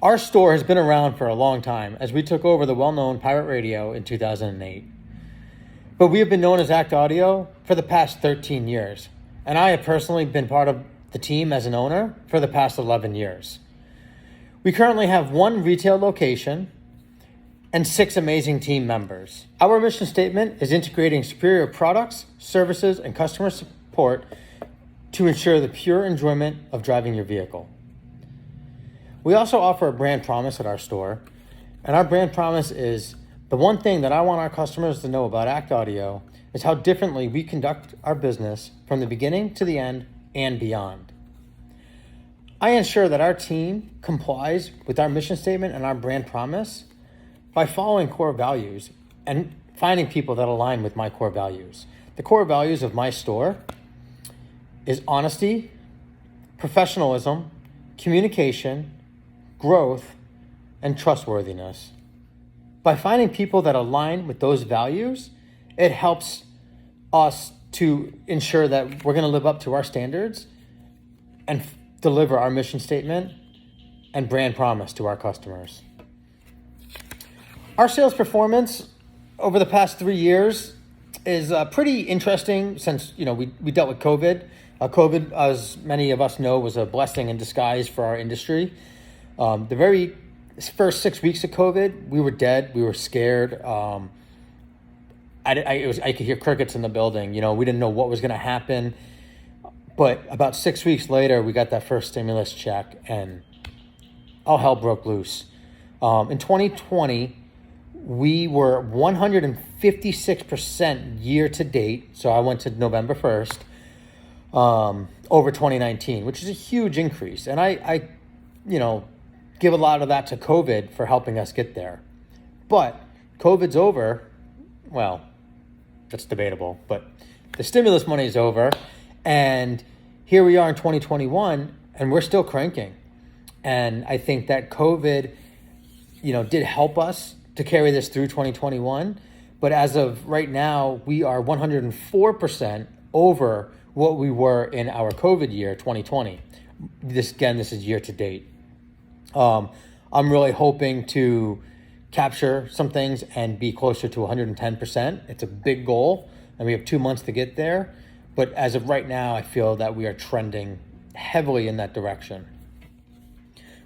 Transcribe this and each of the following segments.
Our store has been around for a long time, as we took over the well-known Pirate Radio in 2008. But we have been known as Act Audio for the past 13 years, and I have personally been part of the team as an owner for the past 11 years. We currently have 1 retail location and 6 amazing team members. Our mission statement is integrating superior products, services, and customer support to ensure the pure enjoyment of driving your vehicle. We also offer a brand promise at our store, and our brand promise is the one thing that I want our customers to know about Act Audio is how differently we conduct our business from the beginning to the end and beyond. I ensure that our team complies with our mission statement and our brand promise by following core values and finding people that align with my core values. The core values of my store is honesty, professionalism, communication, growth, and trustworthiness. By finding people that align with those values, it helps us to ensure that we're going to live up to our standards and deliver our mission statement and brand promise to our customers. Our sales performance over the past 3 years is pretty interesting since, we dealt with COVID. COVID, as many of us know, was a blessing in disguise for our industry. The very first 6 weeks of COVID, we were dead. We were scared. I could hear crickets in the building. We didn't know what was going to happen. But about 6 weeks later, we got that first stimulus check, and all hell broke loose. In 2020, we were 156% year to date. So I went to November 1st. Over 2019, which is a huge increase. And I give a lot of that to COVID for helping us get there. But COVID's over. Well, that's debatable, but the stimulus money is over. And here we are in 2021, and we're still cranking. And I think that COVID, did help us to carry this through 2021. But as of right now, we are 104% over what we were in our COVID year, 2020. This is year to date. I'm really hoping to capture some things and be closer to 110%. It's a big goal, and we have 2 months to get there. But as of right now, I feel that we are trending heavily in that direction.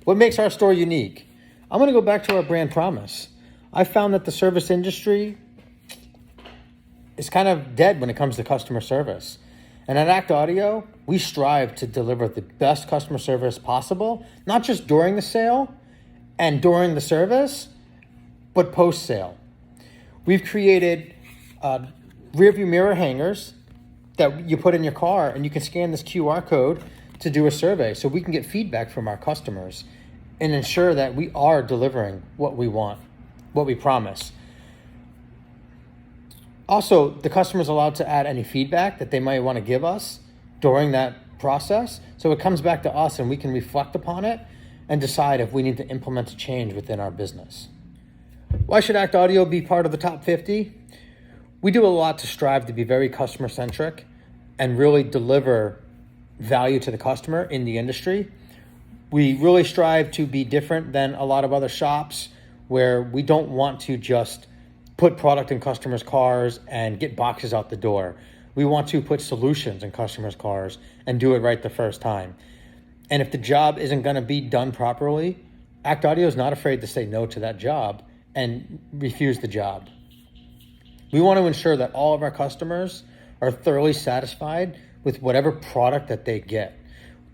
What makes our store unique? I'm going to go back to our brand promise. I found that the service industry is kind of dead when it comes to customer service. And at Act Audio, we strive to deliver the best customer service possible, not just during the sale and during the service, but post-sale. We've created rearview mirror hangers that you put in your car, and you can scan this QR code to do a survey so we can get feedback from our customers and ensure that we are delivering what we want, what we promise. Also, the customer is allowed to add any feedback that they might want to give us during that process. So it comes back to us, and we can reflect upon it and decide if we need to implement a change within our business. Why should Act Audio be part of the top 50? We do a lot to strive to be very customer-centric and really deliver value to the customer in the industry. We really strive to be different than a lot of other shops where we don't want to just put product in customers' cars and get boxes out the door. We want to put solutions in customers' cars and do it right the first time. And if the job isn't going to be done properly, Act Audio is not afraid to say no to that job and refuse the job. We want to ensure that all of our customers are thoroughly satisfied with whatever product that they get.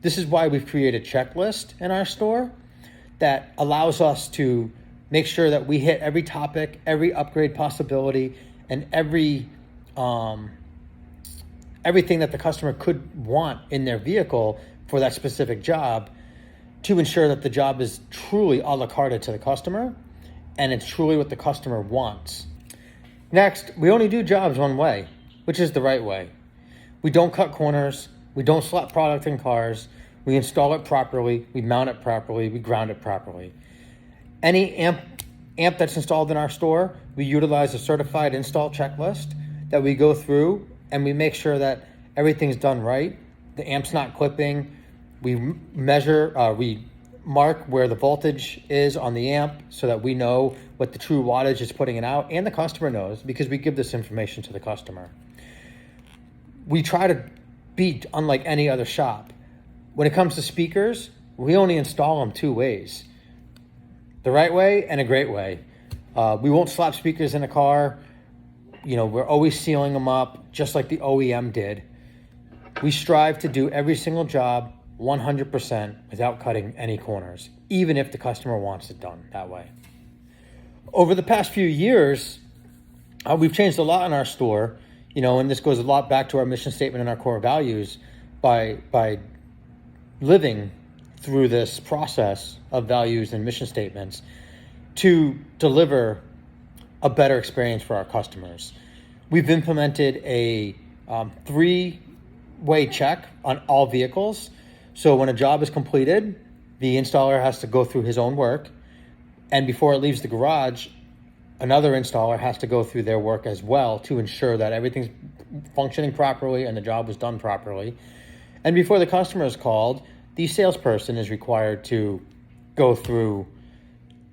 This is why we've created a checklist in our store that allows us to make sure that we hit every topic, every upgrade possibility, and everything that the customer could want in their vehicle for that specific job to ensure that the job is truly a la carte to the customer and it's truly what the customer wants. Next, we only do jobs one way, which is the right way. We don't cut corners. We don't slap product in cars. We install it properly. We mount it properly. We ground it properly. Any amp that's installed in our store, we utilize a certified install checklist that we go through, and we make sure that everything's done right. The amp's not clipping. We measure, we mark where the voltage is on the amp so that we know what the true wattage is putting it out, and the customer knows because we give this information to the customer. We try to be unlike any other shop. When it comes to speakers, we only install them 2 ways. The right way and a great way. We won't slap speakers in a car. We're always sealing them up just like the OEM did. We strive to do every single job 100% without cutting any corners, even if the customer wants it done that way. Over the past few years, we've changed a lot in our store, and this goes a lot back to our mission statement and our core values by living through this process of values and mission statements to deliver a better experience for our customers. We've implemented a 3-way check on all vehicles. So when a job is completed, the installer has to go through his own work. And before it leaves the garage, another installer has to go through their work as well to ensure that everything's functioning properly and the job was done properly. And before the customer is called, the salesperson is required to go through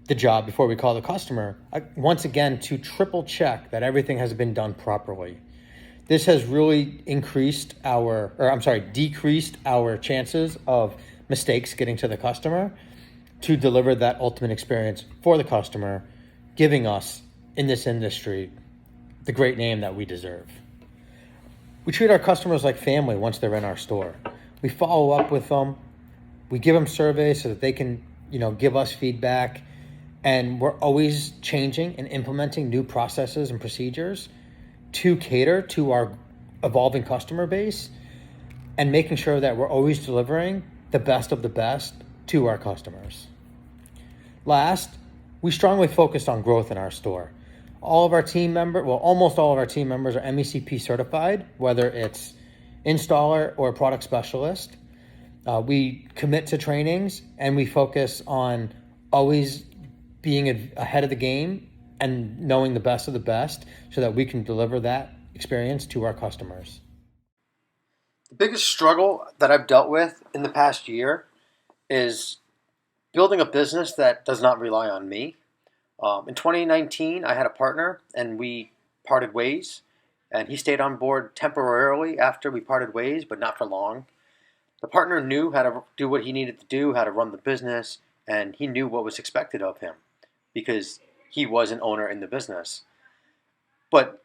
the job before we call the customer, once again, to triple check that everything has been done properly. This has really decreased our chances of mistakes getting to the customer to deliver that ultimate experience for the customer, giving us, in this industry, the great name that we deserve. We treat our customers like family once they're in our store. We follow up with them. We give them surveys so that they can, give us feedback. And we're always changing and implementing new processes and procedures to cater to our evolving customer base and making sure that we're always delivering the best of the best to our customers. Last, we strongly focused on growth in our store. Almost all of our team members are MECP certified, whether it's installer or product specialist. We commit to trainings, and we focus on always being ahead of the game and knowing the best of the best so that we can deliver that experience to our customers. The biggest struggle that I've dealt with in the past year is building a business that does not rely on me. In 2019, I had a partner and we parted ways, and he stayed on board temporarily after we parted ways, but not for long. The partner knew how to do what he needed to do, how to run the business, and he knew what was expected of him because he was an owner in the business. But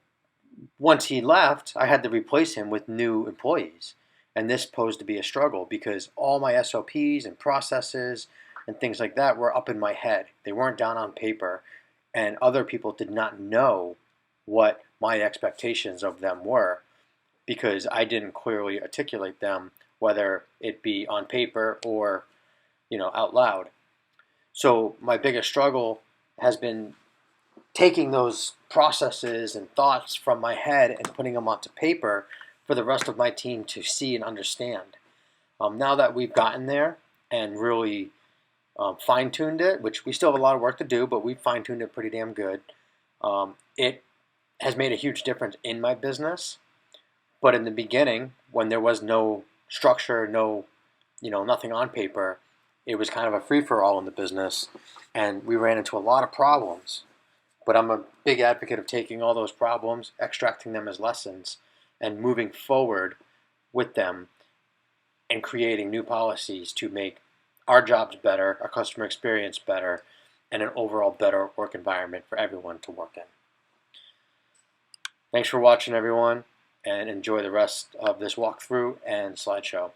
once he left, I had to replace him with new employees. And this posed to be a struggle because all my SOPs and processes and things like that were up in my head. They weren't down on paper, and other people did not know what my expectations of them were because I didn't clearly articulate them, whether it be on paper or, out loud. So my biggest struggle has been taking those processes and thoughts from my head and putting them onto paper for the rest of my team to see and understand. Now that we've gotten there and really fine-tuned it, which we still have a lot of work to do, but we've fine-tuned it pretty damn good, it has made a huge difference in my business. But in the beginning, when there was no structure, nothing on paper, it was kind of a free-for-all in the business, and we ran into a lot of problems. But I'm a big advocate of taking all those problems, extracting them as lessons, and moving forward with them and creating new policies to make our jobs better, our customer experience better, and an overall better work environment for everyone to work in. Thanks for watching, everyone, and enjoy the rest of this walkthrough and slideshow.